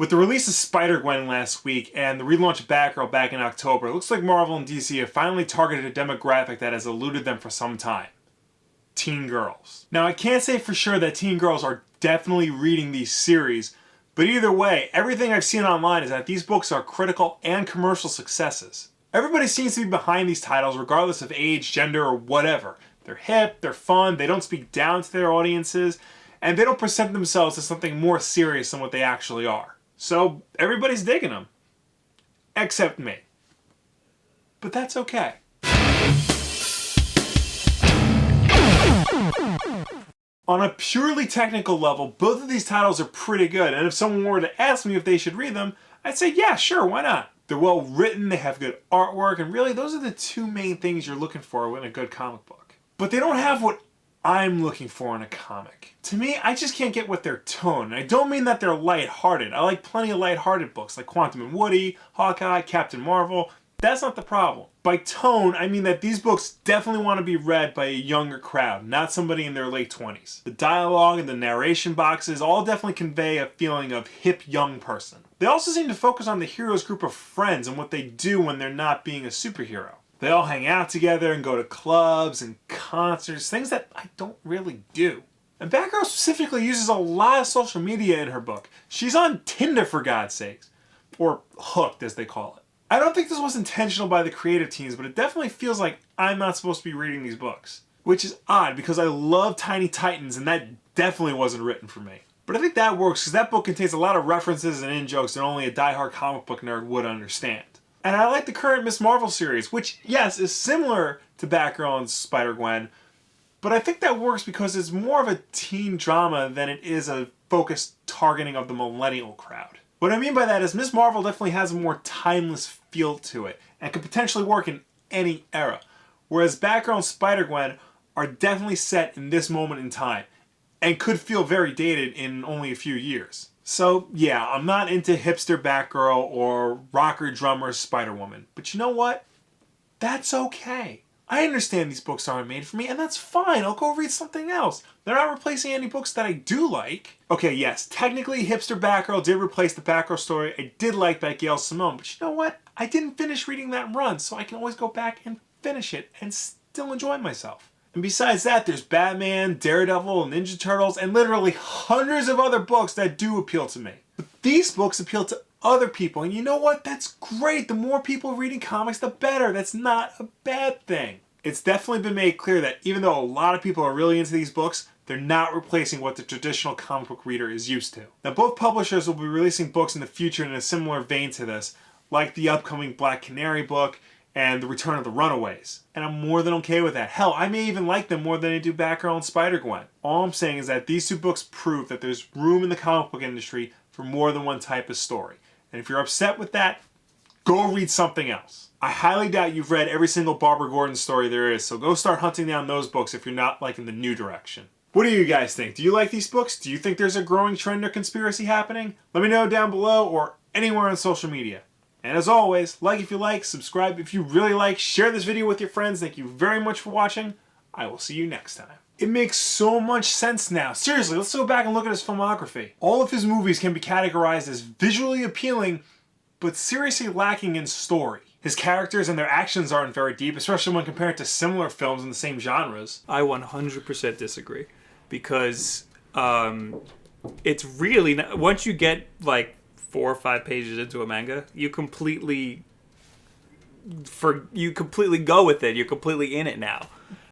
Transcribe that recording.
With the release of Spider-Gwen last week and the relaunch of Batgirl back in October, it looks like Marvel and DC have finally targeted a demographic that has eluded them for some time. Teen girls. Now, I can't say for sure that teen girls are definitely reading these series, but either way, everything I've seen online is that these books are critical and commercial successes. Everybody seems to be behind these titles regardless of age, gender, or whatever. They're hip, they're fun, they don't speak down to their audiences, and they don't present themselves as something more serious than what they actually are. So everybody's digging them. Except me. But that's okay. On a purely technical level, both of these titles are pretty good, and if someone were to ask me if they should read them, I'd say yeah, sure, why not? They're well written, they have good artwork, and really those are the two main things you're looking for in a good comic book. But they don't have what I'm looking for in a comic. To me, I just can't get with their tone. And I don't mean that they're lighthearted. I like plenty of lighthearted books like Quantum and Woody, Hawkeye, Captain Marvel. That's not the problem. By tone, I mean that these books definitely want to be read by a younger crowd, not somebody in their late 20s. The dialogue and the narration boxes all definitely convey a feeling of hip young person. They also seem to focus on the hero's group of friends and what they do when they're not being a superhero. They all hang out together and go to clubs and concerts, things that I don't really do. And Batgirl specifically uses a lot of social media in her book. She's on Tinder, for God's sakes. Or Hooked, as they call it. I don't think this was intentional by the creative teams, but it definitely feels like I'm not supposed to be reading these books. Which is odd, because I love Tiny Titans, and that definitely wasn't written for me. But I think that works, because that book contains a lot of references and in-jokes that only a diehard comic book nerd would understand. And I like the current Ms. Marvel series, which, yes, is similar to Batgirl and Spider-Gwen, but I think that works because it's more of a teen drama than it is a focused targeting of the millennial crowd. What I mean by that is Ms. Marvel definitely has a more timeless feel to it, and could potentially work in any era, whereas Batgirl and Spider-Gwen are definitely set in this moment in time, and could feel very dated in only a few years. So yeah, I'm not into hipster Batgirl or rocker drummer Spider-Woman. But you know what? That's okay. I understand these books aren't made for me, and that's fine. I'll go read something else. They're not replacing any books that I do like. Okay, yes, technically hipster Batgirl did replace the Batgirl story I did like by Gail Simone, but you know what? I didn't finish reading that run, so I can always go back and finish it and still enjoy myself. And besides that, there's Batman, Daredevil, Ninja Turtles, and literally hundreds of other books that do appeal to me. But these books appeal to other people, and you know what? That's great. The more people reading comics, the better. That's not a bad thing. It's definitely been made clear that even though a lot of people are really into these books, they're not replacing what the traditional comic book reader is used to. Now, both publishers will be releasing books in the future in a similar vein to this, like the upcoming Black Canary book and The Return of the Runaways. And I'm more than okay with that. Hell, I may even like them more than I do Batgirl and Spider-Gwen. All I'm saying is that these two books prove that there's room in the comic book industry for more than one type of story. And if you're upset with that, go read something else. I highly doubt you've read every single Barbara Gordon story there is, so go start hunting down those books if you're not liking the new direction. What do you guys think? Do you like these books? Do you think there's a growing trend or conspiracy happening? Let me know down below or anywhere on social media. And as always, like if you like, subscribe if you really like, share this video with your friends. Thank you very much for watching. I will see you next time. It makes so much sense now. Seriously, let's go back and look at his filmography. All of his movies can be categorized as visually appealing, but seriously lacking in story. His characters and their actions aren't very deep, especially when compared to similar films in the same genres. I 100% disagree, because it's really not, once you get like 4 or 5 pages into a manga, you completely go with it. You're completely in it now.